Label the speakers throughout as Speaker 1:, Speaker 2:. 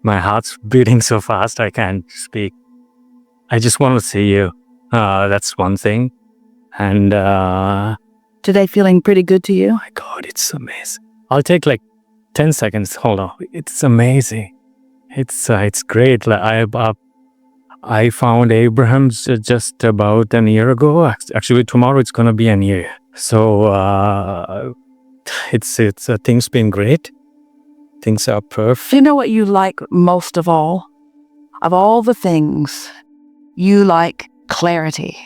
Speaker 1: My heart's beating so fast I can't speak. I just want to see you. That's one thing. And
Speaker 2: Today feeling pretty good to you?
Speaker 1: oh my God, it's amazing. I'll take like 10 seconds. Hold on. It's amazing. It's great. Like I found Abraham's just about an year ago. Actually, tomorrow it's gonna be an year. So it's things been great. Things are perfect.
Speaker 2: Do you know what you like most of all? Of all the things, you like clarity.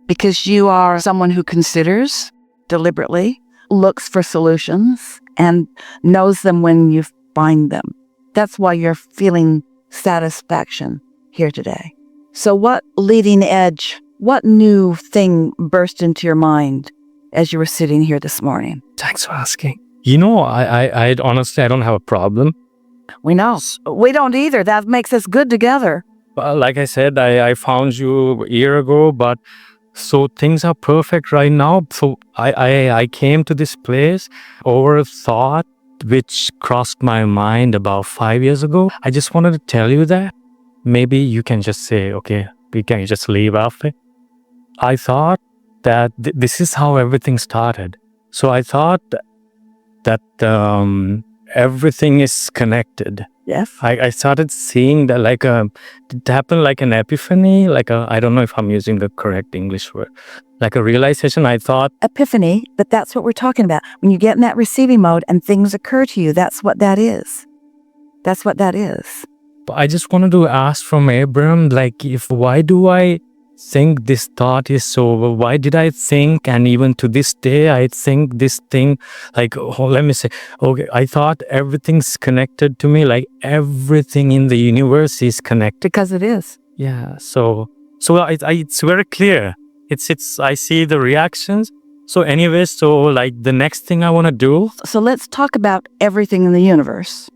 Speaker 2: Because you are someone who considers deliberately, looks for solutions, and knows them when you find them. That's why you're feeling satisfaction here today. So what leading edge, what new thing burst into your mind as you were sitting here this morning?
Speaker 1: Thanks for asking. You know, I honestly, I don't have a problem.
Speaker 2: We know. We don't either. That makes us good together.
Speaker 1: Like I said, I found you a year ago, but so things are perfect right now. So I came to this place over a thought which crossed my mind about 5 years ago. I just wanted to tell you that. Maybe you can just say, okay, we can just leave after. I thought that this is how everything started. So I thought that everything is connected.
Speaker 2: Yes.
Speaker 1: I started seeing that it happened like an epiphany, I don't know if I'm using the correct English word, like a realization. I thought
Speaker 2: Epiphany, but that's what we're talking about. When you get in that receiving mode and things occur to you, that's what that is. That's what that is.
Speaker 1: I just wanted to ask from Abraham, why do I think this thought is so, why did I think, and even to this day, I think this thing, let me say, okay, I thought everything's connected to me, like everything in the universe is connected.
Speaker 2: Because it is.
Speaker 1: Yeah, so it's very clear. I see the reactions. So anyway, the next thing I want to do.
Speaker 2: So let's talk about everything in the universe.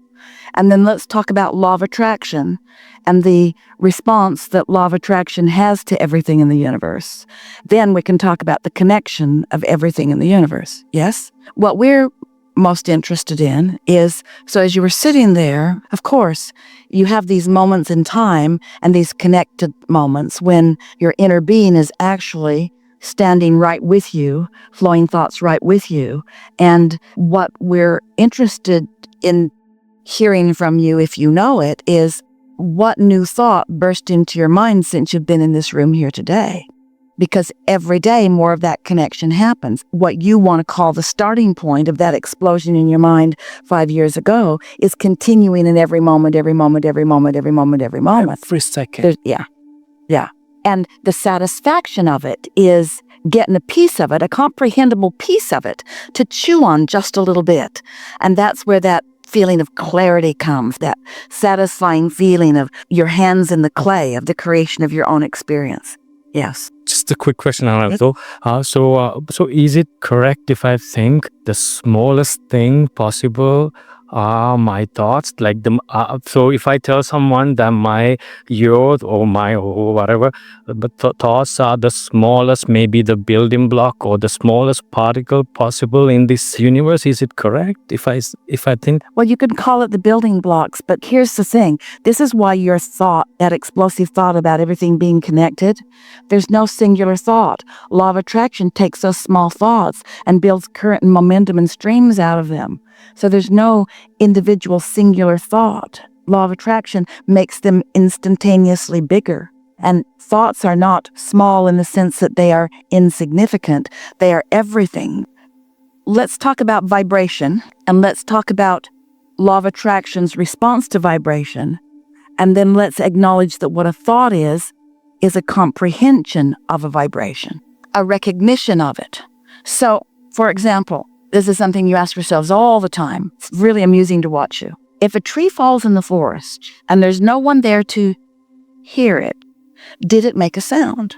Speaker 2: And then let's talk about law of attraction and the response that law of attraction has to everything in the universe. Then we can talk about the connection of everything in the universe. Yes? What we're most interested in is, so as you were sitting there, of course, you have these moments in time and these connected moments when your inner being is actually standing right with you, flowing thoughts right with you. And what we're interested in hearing from you, if you know it, is what new thought burst into your mind since you've been in this room here today? Because every day more of that connection happens. What you want to call the starting point of that explosion in your mind 5 years ago is continuing in every moment, every moment, every moment, every moment, every moment.
Speaker 1: Every second.
Speaker 2: Yeah. And the satisfaction of it is getting a piece of it, a comprehensible piece of it, to chew on just a little bit. And that's where that feeling of clarity comes, that satisfying feeling of your hands in the clay, of the creation of your own experience. Yes.
Speaker 1: Just a quick question, Ananto. So is it correct if I think the smallest thing possible are my thoughts? So if I tell someone that my youth or whatever, but thoughts are the smallest, maybe the building block or the smallest particle possible in this universe, is it correct if I think?
Speaker 2: Well, you can call it the building blocks, but here's the thing. This is why your thought, that explosive thought about everything being connected, there's no singular thought. Law of attraction takes those small thoughts and builds current and momentum and streams out of them. So there's no individual singular thought. Law of attraction makes them instantaneously bigger. And thoughts are not small in the sense that they are insignificant. They are everything. Let's talk about vibration, and let's talk about law of attraction's response to vibration. And then let's acknowledge that what a thought is a comprehension of a vibration, a recognition of it. So, for example, this is something you ask yourselves all the time. It's really amusing to watch you. If a tree falls in the forest and there's no one there to hear it, did it make a sound?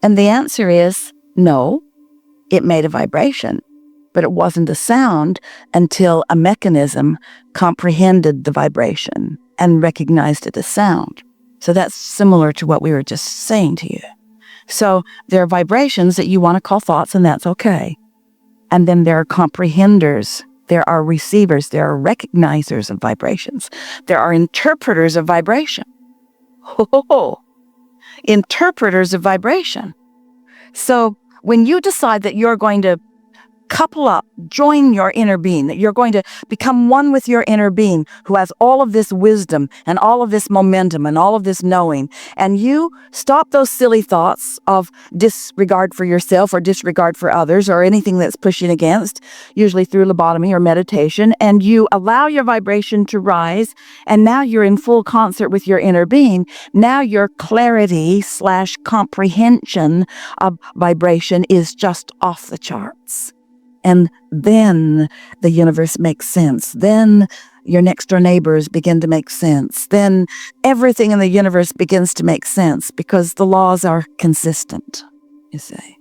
Speaker 2: And the answer is no, it made a vibration, but it wasn't a sound until a mechanism comprehended the vibration and recognized it as sound. So that's similar to what we were just saying to you. So there are vibrations that you want to call thoughts, and that's okay. And then there are comprehenders There are receivers, there are recognizers of vibrations. There are interpreters of vibration. Interpreters of vibration. So when you decide that you're going to couple up, join your inner being, that you're going to become one with your inner being who has all of this wisdom and all of this momentum and all of this knowing, and you stop those silly thoughts of disregard for yourself or disregard for others or anything that's pushing against, usually through lobotomy or meditation, and you allow your vibration to rise, and now you're in full concert with your inner being. Now your clarity/comprehension of vibration is just off the charts. And then the universe makes sense. Then your next door neighbors begin to make sense. Then everything in the universe begins to make sense because the laws are consistent, you see.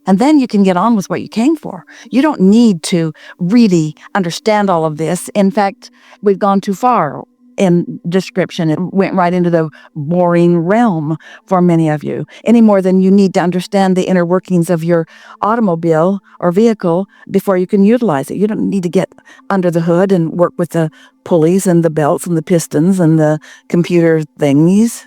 Speaker 2: And then you can get on with what you came for. You don't need to really understand all of this. In fact, we've gone too far in description. It went right into the boring realm for many of you, any more than you need to understand the inner workings of your automobile or vehicle before you can utilize it. You don't need to get under the hood and work with the pulleys and the belts and the pistons and the computer thingies.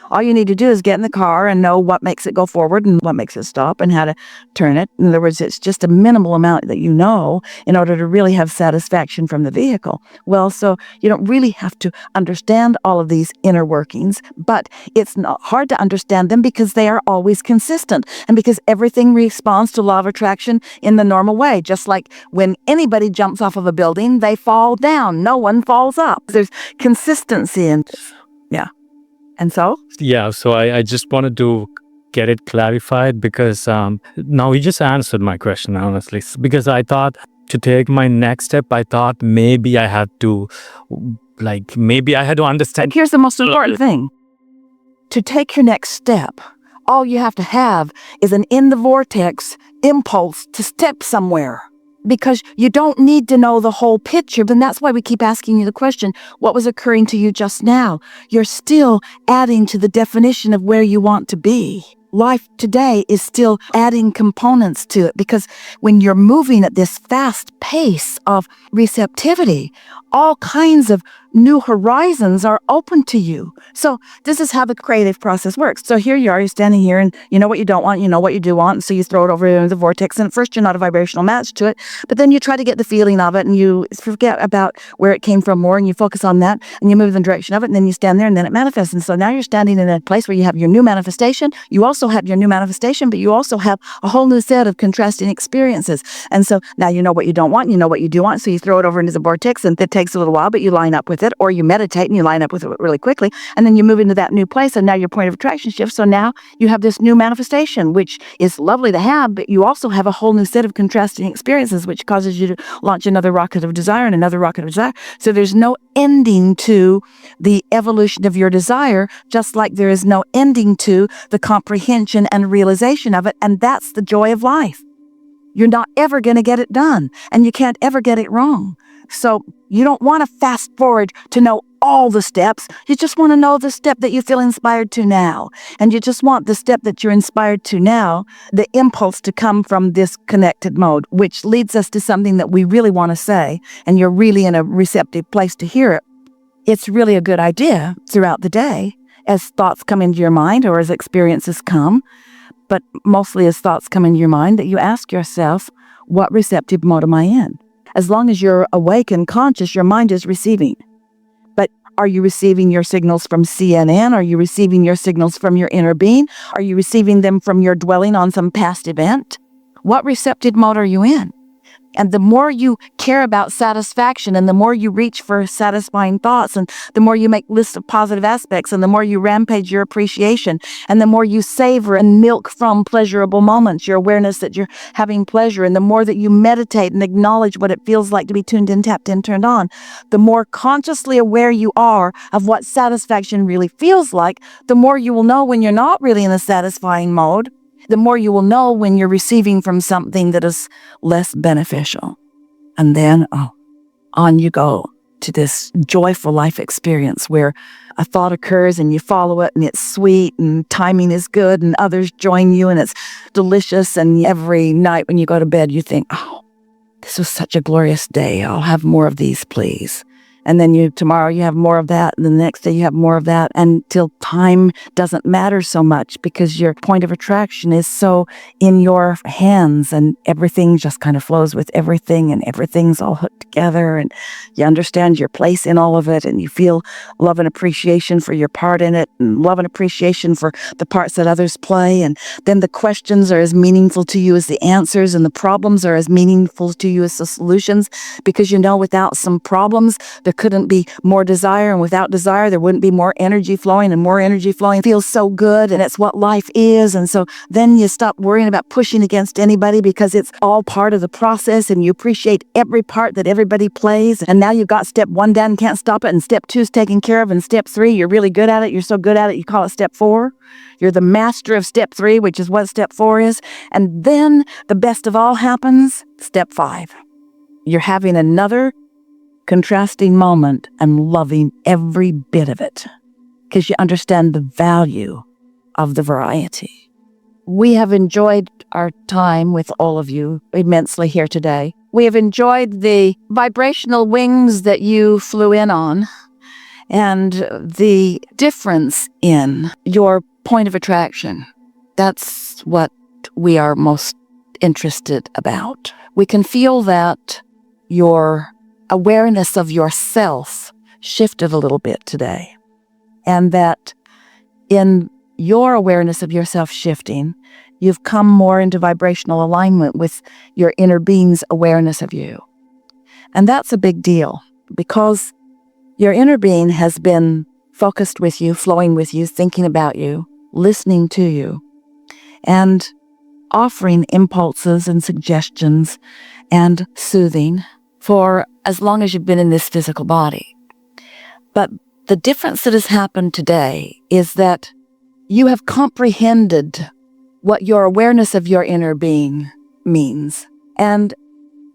Speaker 2: All you need to do is get in the car and know what makes it go forward and what makes it stop and how to turn it. In other words, it's just a minimal amount that you know in order to really have satisfaction from the vehicle. Well, so you don't really have to understand all of these inner workings, but it's not hard to understand them because they are always consistent and because everything responds to law of attraction in the normal way. Just like when anybody jumps off of a building, they fall down. No one falls up. There's consistency and yeah. And so?
Speaker 1: Yeah, so I just wanted to get it clarified because now you just answered my question, honestly. Because I thought to take my next step, I thought maybe I had to understand.
Speaker 2: But here's the most important thing. To take your next step, all you have to have is an in the vortex impulse to step somewhere. Because you don't need to know the whole picture. And that's why we keep asking you the question, what was occurring to you just now? You're still adding to the definition of where you want to be. Life today is still adding components to it because when you're moving at this fast pace of receptivity, all kinds of new horizons are open to you. So this is how the creative process works. So here you are, you're standing here and you know what you don't want, you know what you do want, and so you throw it over into the vortex, and at first you're not a vibrational match to it, but then you try to get the feeling of it and you forget about where it came from more and you focus on that and you move in the direction of it and then you stand there and then it manifests. And so now you're standing in a place where you have your new manifestation, you also have your new manifestation, but you also have a whole new set of contrasting experiences. And so now you know what you don't want, you know what you do want, so you throw it over into the vortex and it takes a little while, but you line up with it, or you meditate and you line up with it really quickly, and then you move into that new place, and now your point of attraction shifts. So now you have this new manifestation, which is lovely to have, but you also have a whole new set of contrasting experiences, which causes you to launch another rocket of desire and another rocket of desire. So there's no ending to the evolution of your desire, just like there is no ending to the comprehension and realization of it, and that's the joy of life. You're not ever going to get it done, and you can't ever get it wrong. So you don't want to fast forward to know all the steps. You just want to know the step that you feel inspired to now. And you just want the step that you're inspired to now, the impulse to come from this connected mode, which leads us to something that we really want to say, and you're really in a receptive place to hear it. It's really a good idea throughout the day as thoughts come into your mind or as experiences come, but mostly as thoughts come into your mind, that you ask yourself, what receptive mode am I in? As long as you're awake and conscious, your mind is receiving. But are you receiving your signals from CNN? Are you receiving your signals from your inner being? Are you receiving them from your dwelling on some past event? What receptive mode are you in? And the more you care about satisfaction and the more you reach for satisfying thoughts and the more you make lists of positive aspects and the more you rampage your appreciation and the more you savor and milk from pleasurable moments, your awareness that you're having pleasure, and the more that you meditate and acknowledge what it feels like to be tuned in, tapped in, turned on, the more consciously aware you are of what satisfaction really feels like, the more you will know when you're not really in a satisfying mode. The more you will know when you're receiving from something that is less beneficial. And then, on you go to this joyful life experience where a thought occurs and you follow it and it's sweet and timing is good and others join you and it's delicious. And every night when you go to bed, you think, This was such a glorious day. I'll have more of these, please. And then tomorrow you have more of that, and the next day you have more of that, until time doesn't matter so much because your point of attraction is so in your hands, and everything just kind of flows with everything, and everything's all hooked together, and you understand your place in all of it, and you feel love and appreciation for your part in it, and love and appreciation for the parts that others play. And then the questions are as meaningful to you as the answers, and the problems are as meaningful to you as the solutions, because without some problems, there couldn't be more desire, and without desire, there wouldn't be more energy flowing, and more energy flowing feels so good, and it's what life is. And so then you stop worrying about pushing against anybody because it's all part of the process, and you appreciate every part that everybody plays. And now you've got step 1 down, can't stop it, and step 2 is taken care of, and step 3, you're really good at it. You're so good at it, you call it step 4. You're the master of step 3, which is what step 4 is. And then the best of all happens, step 5. You're having another contrasting moment and loving every bit of it because you understand the value of the variety. We have enjoyed our time with all of you immensely here today. We have enjoyed the vibrational wings that you flew in on and the difference in your point of attraction. That's what we are most interested about. We can feel that your awareness of yourself shifted a little bit today, and that in your awareness of yourself shifting, you've come more into vibrational alignment with your inner being's awareness of you. And that's a big deal because your inner being has been focused with you, flowing with you, thinking about you, listening to you, and offering impulses and suggestions and soothing for as long as you've been in this physical body. But the difference that has happened today is that you have comprehended what your awareness of your inner being means. And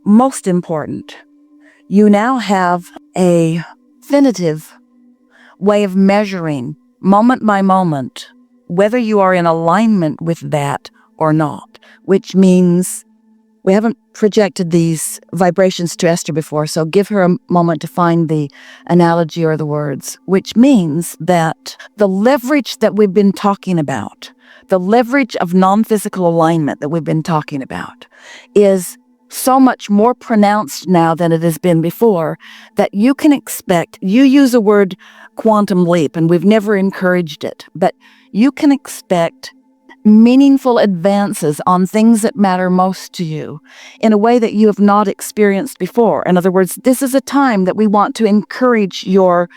Speaker 2: most important, you now have a definitive way of measuring moment by moment whether you are in alignment with that or not, which means we haven't projected these vibrations to Esther before, so give her a moment to find the analogy or the words, which means that the leverage that we've been talking about, the leverage of non-physical alignment that we've been talking about, is so much more pronounced now than it has been before, that you can expect, you use the word quantum leap, and we've never encouraged it, but you can expect meaningful advances on things that matter most to you in a way that you have not experienced before. In other words, this is a time that we want to encourage your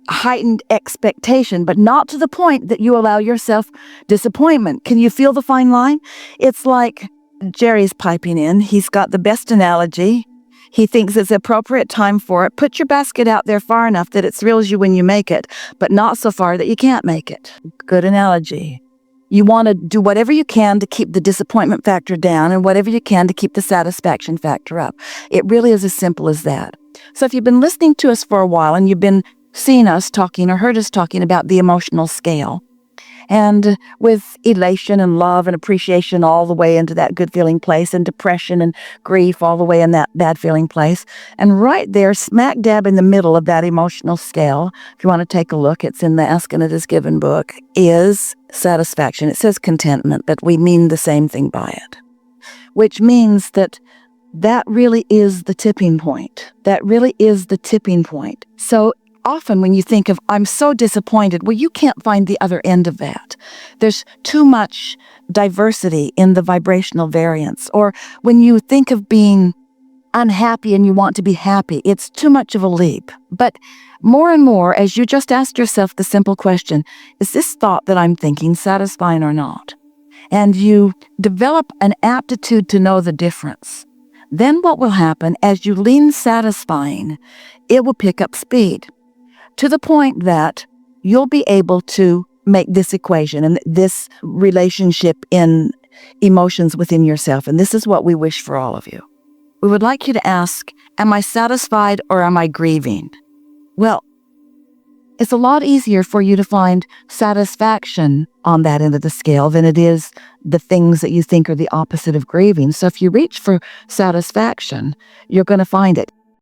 Speaker 2: heightened expectation, but not to the point that you allow yourself disappointment. Can you feel the fine line? It's like Jerry's piping in. He's got the best analogy. He thinks it's the appropriate time for it. Put your basket out there far enough that it thrills you when you make it, but not so far that you can't make it. Good analogy. You want to do whatever you can to keep the disappointment factor down and whatever you can to keep the satisfaction factor up. It really is as simple as that. So if you've been listening to us for a while and you've been seeing us talking or heard us talking about the emotional scale, and with elation and love and appreciation all the way into that good feeling place, and depression and grief all the way in that bad feeling place. And right there, smack dab in the middle of that emotional scale, if you want to take a look, it's in the Ask and It Is Given book, is satisfaction. It says contentment, but we mean the same thing by it, which means that that really is the tipping point. That really is the tipping point. So often when you think of, I'm so disappointed, well, you can't find the other end of that. There's too much diversity in the vibrational variance. Or when you think of being unhappy and you want to be happy, it's too much of a leap. But more and more, as you just ask yourself the simple question, is this thought that I'm thinking satisfying or not? And you develop an aptitude to know the difference. Then what will happen as you lean satisfying, it will pick up speed, to the point that you'll be able to make this equation and this relationship in emotions within yourself. And this is what we wish for all of you. We would like you to ask, am I satisfied or am I grieving? Well, It's a lot easier for you to find satisfaction on that end of the scale than it is the things that you think are the opposite of grieving. So if you reach for satisfaction, you're going to find it.